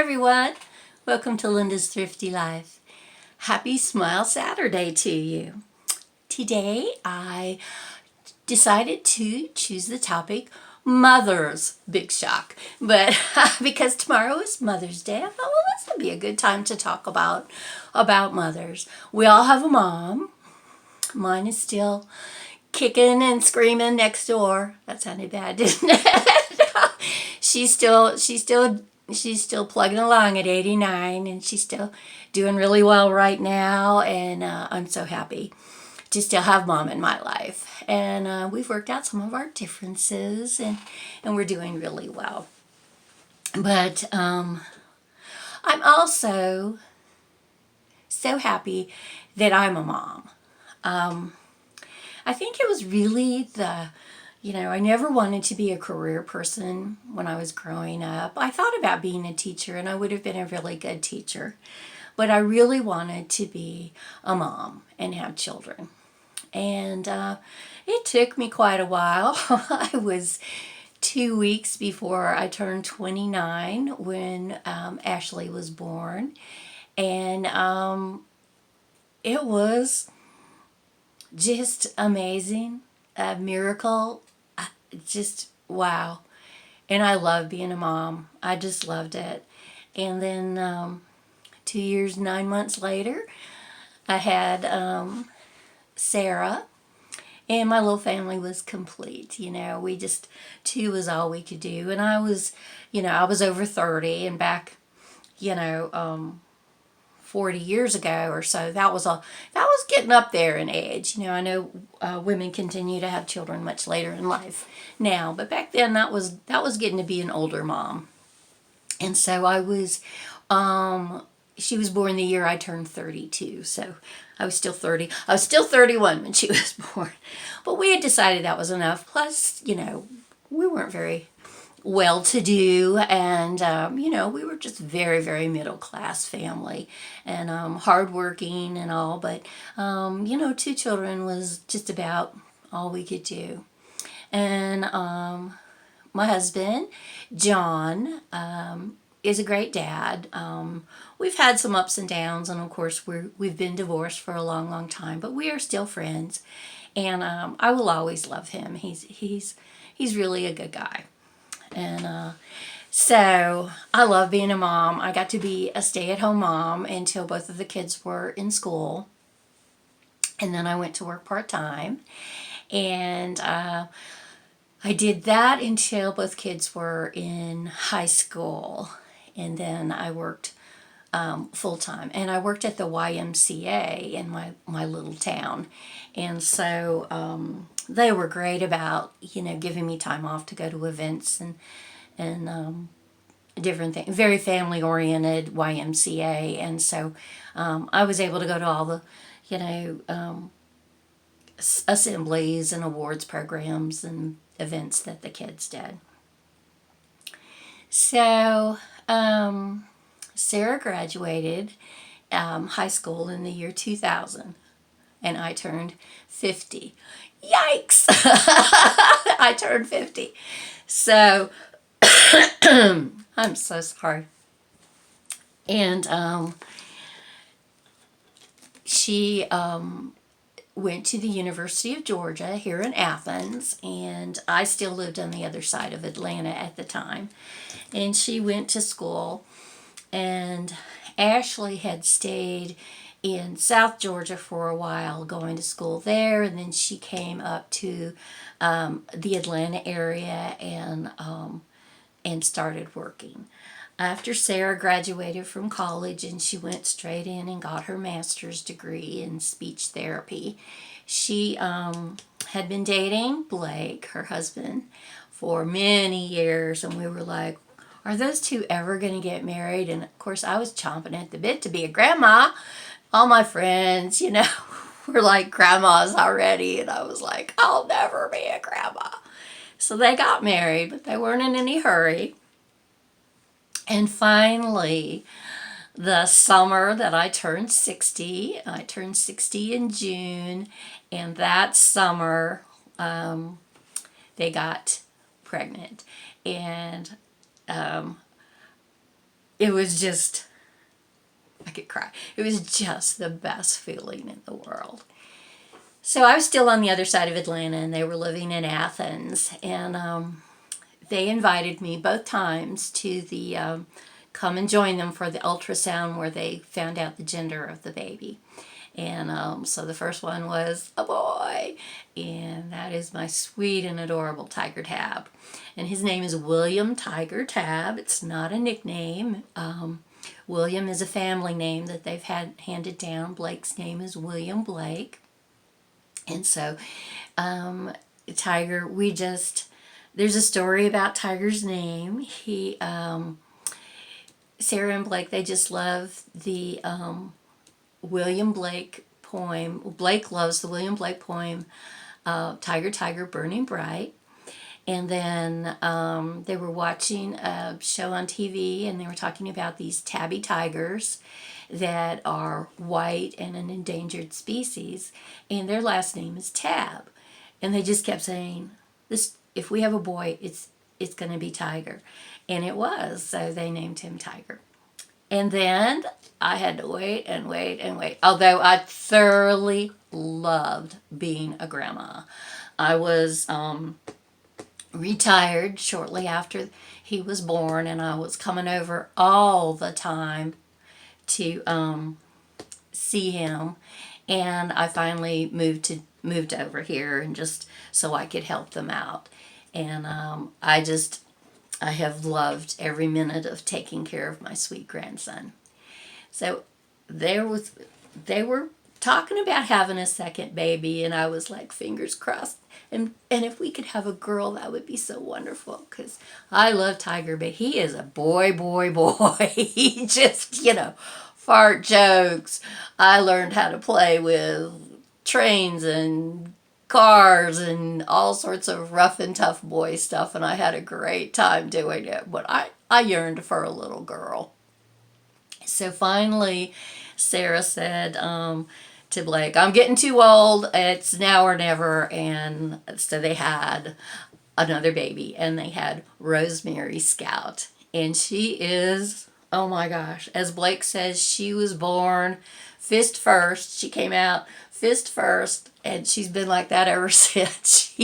everyone. Welcome to Linda's Thrifty Life. Happy Smile Saturday to you. Today I decided to choose the topic Mothers. Big shock. But because tomorrow is Mother's Day, I thought, well, this would be a good time to talk about mothers. We all have a mom. Mine is still kicking and screaming next door. That sounded bad, didn't it? She's still plugging along at 89, and she's still doing really well right now, and I'm so happy to still have Mom in my life. And we've worked out some of our differences, and we're doing really well. But I'm also so happy that I'm a mom. I think it was really I never wanted to be a career person when I was growing up. I thought about being a teacher, and I would have been a really good teacher. But I really wanted to be a mom and have children. And it took me quite a while. I was 2 weeks before I turned 29 when Ashley was born. And it was just amazing, a miracle, just wow. And I love being a mom. I just loved it. And then 2 years, 9 months later, I had Sarah, and my little family was complete. We just, two was all we could do. And I was over 30, and back, 40 years ago or so, that was getting up there in age. I know women continue to have children much later in life now, but back then that was getting to be an older mom. And so I was, she was born the year I turned 32, so I was still 30. I was still 31 when she was born, but we had decided that was enough. Plus, we weren't very well-to-do, and we were just very, very middle-class family, and hardworking and all, but 2 children was just about all we could do. And my husband, John, is a great dad. We've had some ups and downs, and of course we've been divorced for a long, long time, but we are still friends, and I will always love him. He's really a good guy. And so I love being a mom. I got to be a stay-at-home mom until both of the kids were in school. And then I went to work part-time. And I did that until both kids were in high school. And then I worked full-time. And I worked at the YMCA in my little town. And so they were great about, giving me time off to go to events and different things. Very family-oriented YMCA. And so I was able to go to all the, assemblies and awards programs and events that the kids did. So Sarah graduated high school in the year 2000, and I turned 50. Yikes! I turned 50. So I'm so sorry. And she went to the University of Georgia here in Athens, and I still lived on the other side of Atlanta at the time. And she went to school, and Ashley had stayed in South Georgia for a while, going to school there, and then she came up to the Atlanta area and started working. After Sarah graduated from college, and she went straight in and got her master's degree in speech therapy, she had been dating Blake, her husband, for many years, and we were like, are those two ever going to get married? And of course I was chomping at the bit to be a grandma. All my friends, were like grandmas already, and I was like, I'll never be a grandma. So they got married, but they weren't in any hurry. And finally, the summer that I turned 60 in June, and that summer they got pregnant. And it was just, I could cry. It was just the best feeling in the world. So I was still on the other side of Atlanta, and they were living in Athens, and they invited me both times to the come and join them for the ultrasound where they found out the gender of the baby. And so the first one was a boy, and that is my sweet and adorable Tiger Tab. And his name is William Tiger Tab. It's not a nickname. William is a family name that they've had handed down. Blake's name is William Blake. And so Tiger, there's a story about Tiger's name. Sarah and Blake, they just love the William Blake poem. Blake loves the William Blake poem, Tiger, Tiger, Burning Bright. And then they were watching a show on TV, and they were talking about these tabby tigers that are white and an endangered species, and their last name is Tab. And they just kept saying, "This, if we have a boy, it's going to be Tiger." And it was, so they named him Tiger. And then I had to wait and wait and wait. Although I thoroughly loved being a grandma. I was retired shortly after he was born, and I was coming over all the time to see him. And I finally moved over here, and just so I could help them out. And I have loved every minute of taking care of my sweet grandson. So they were talking about having a second baby, and I was like, fingers crossed. And if we could have a girl, that would be so wonderful, because I love Tiger, but he is a boy. He just, fart jokes. I learned how to play with trains and cars and all sorts of rough and tough boy stuff, and I had a great time doing it, but I yearned for a little girl. So finally, Sarah said to Blake, "I'm getting too old, it's now or never." And so they had another baby, and they had Rosemary Scout, and she is, oh my gosh, as Blake says, she was born fist first. She came out fist first, and she's been like that ever since.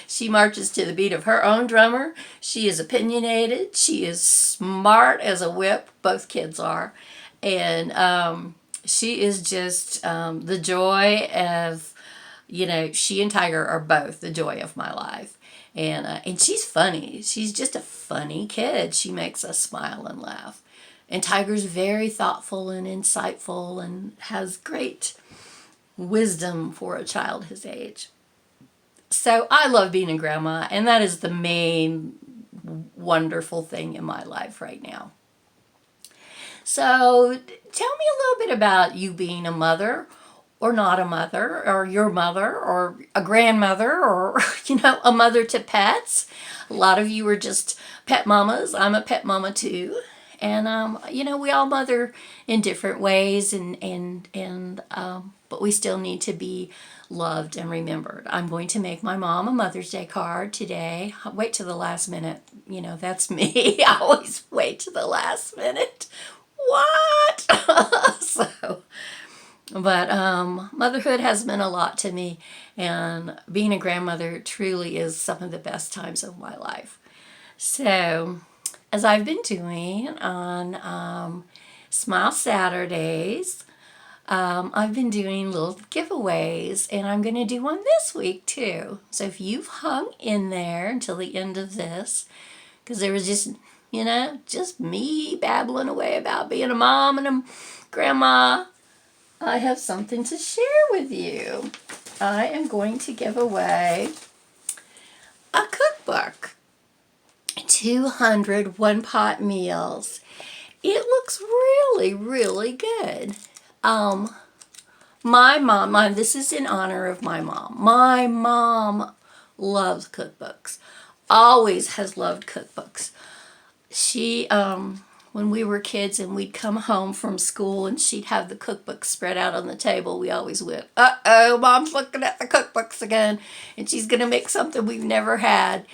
She marches to the beat of her own drummer. She is opinionated. She is smart as a whip. Both kids are. And she is just the joy of, she and Tiger are both the joy of my life. And she's funny. She's just a funny kid. She makes us smile and laugh. And Tiger's very thoughtful and insightful and has great wisdom for a child his age. So I love being a grandma, and that is the main wonderful thing in my life right now. So tell me a little bit about you being a mother or not a mother, or your mother, or a grandmother, or, a mother to pets. A lot of you are just pet mamas. I'm a pet mama too. And, we all mother in different ways, but we still need to be loved and remembered. I'm going to make my mom a Mother's Day card today. I'll wait till the last minute. That's me. I always wait to the last minute. What? But motherhood has meant a lot to me, and being a grandmother truly is some of the best times of my life. So, as I've been doing on Smile Saturdays, I've been doing little giveaways, and I'm going to do one this week too. So if you've hung in there until the end of this, because there was just me babbling away about being a mom and a grandma, I have something to share with you. I am going to give away a cookbook. 200 one-pot meals. It looks really, really good. My mom, this is in honor of my mom. My mom loves cookbooks. Always has loved cookbooks. She, when we were kids and we'd come home from school and she'd have the cookbook spread out on the table, we always went, "Uh-oh, Mom's looking at the cookbooks again, and she's going to make something we've never had."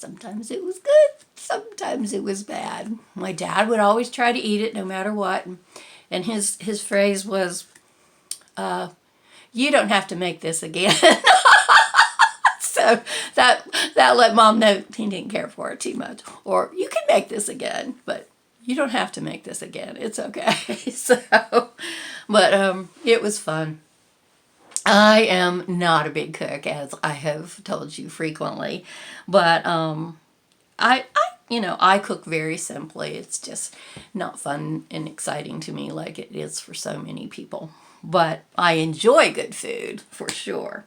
Sometimes it was good, sometimes it was bad. My dad would always try to eat it no matter what. And his phrase was, you don't have to make this again. So that let Mom know he didn't care for it too much. Or you can make this again, but you don't have to make this again. It's okay. But it was fun. I am not a big cook, as I have told you frequently, but I cook very simply. It's just not fun and exciting to me like it is for so many people. But I enjoy good food for sure.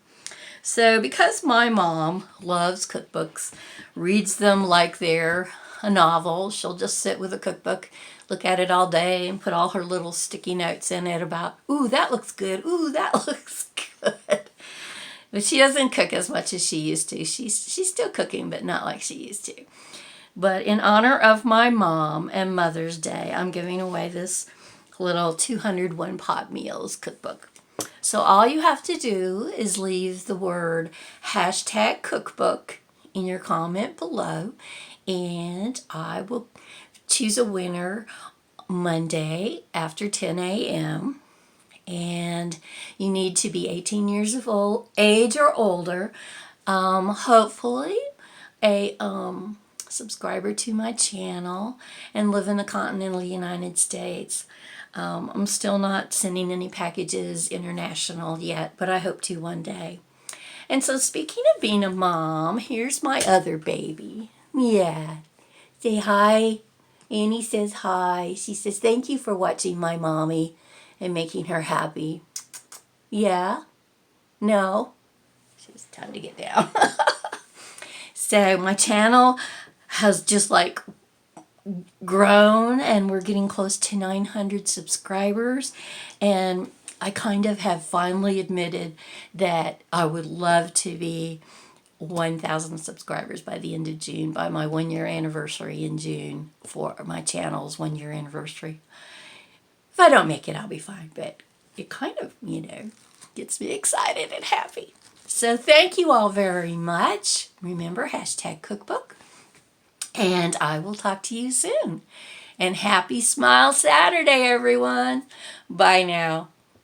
So because my mom loves cookbooks, reads them like they're a novel, she'll just sit with a cookbook, look at it all day, and put all her little sticky notes in it about, ooh, that looks good, ooh, that looks good. But she doesn't cook as much as she used to. She's still cooking, but not like she used to. But in honor of my mom and Mother's Day, I'm giving away this little 201 pot meals cookbook. So all you have to do is leave the word #cookbook in your comment below, and I will choose a winner Monday after 10 a.m. And you need to be 18 years of age or older. Hopefully a subscriber to my channel and live in the continental United States. I'm still not sending any packages international yet, but I hope to one day. And so speaking of being a mom, here's my other baby. Yeah. Say hi. Annie says hi. She says thank you for watching my mommy and making her happy. Yeah? No? It's time to get down. So my channel has just like grown, and we're getting close to 900 subscribers, and I kind of have finally admitted that I would love to be 1,000 subscribers by the end of June, by my 1-year anniversary in June for my channel's 1-year anniversary. If I don't make it, I'll be fine, but it kind of, gets me excited and happy. So thank you all very much. Remember, #cookbook. And I will talk to you soon. And happy Smile Saturday, everyone. Bye now.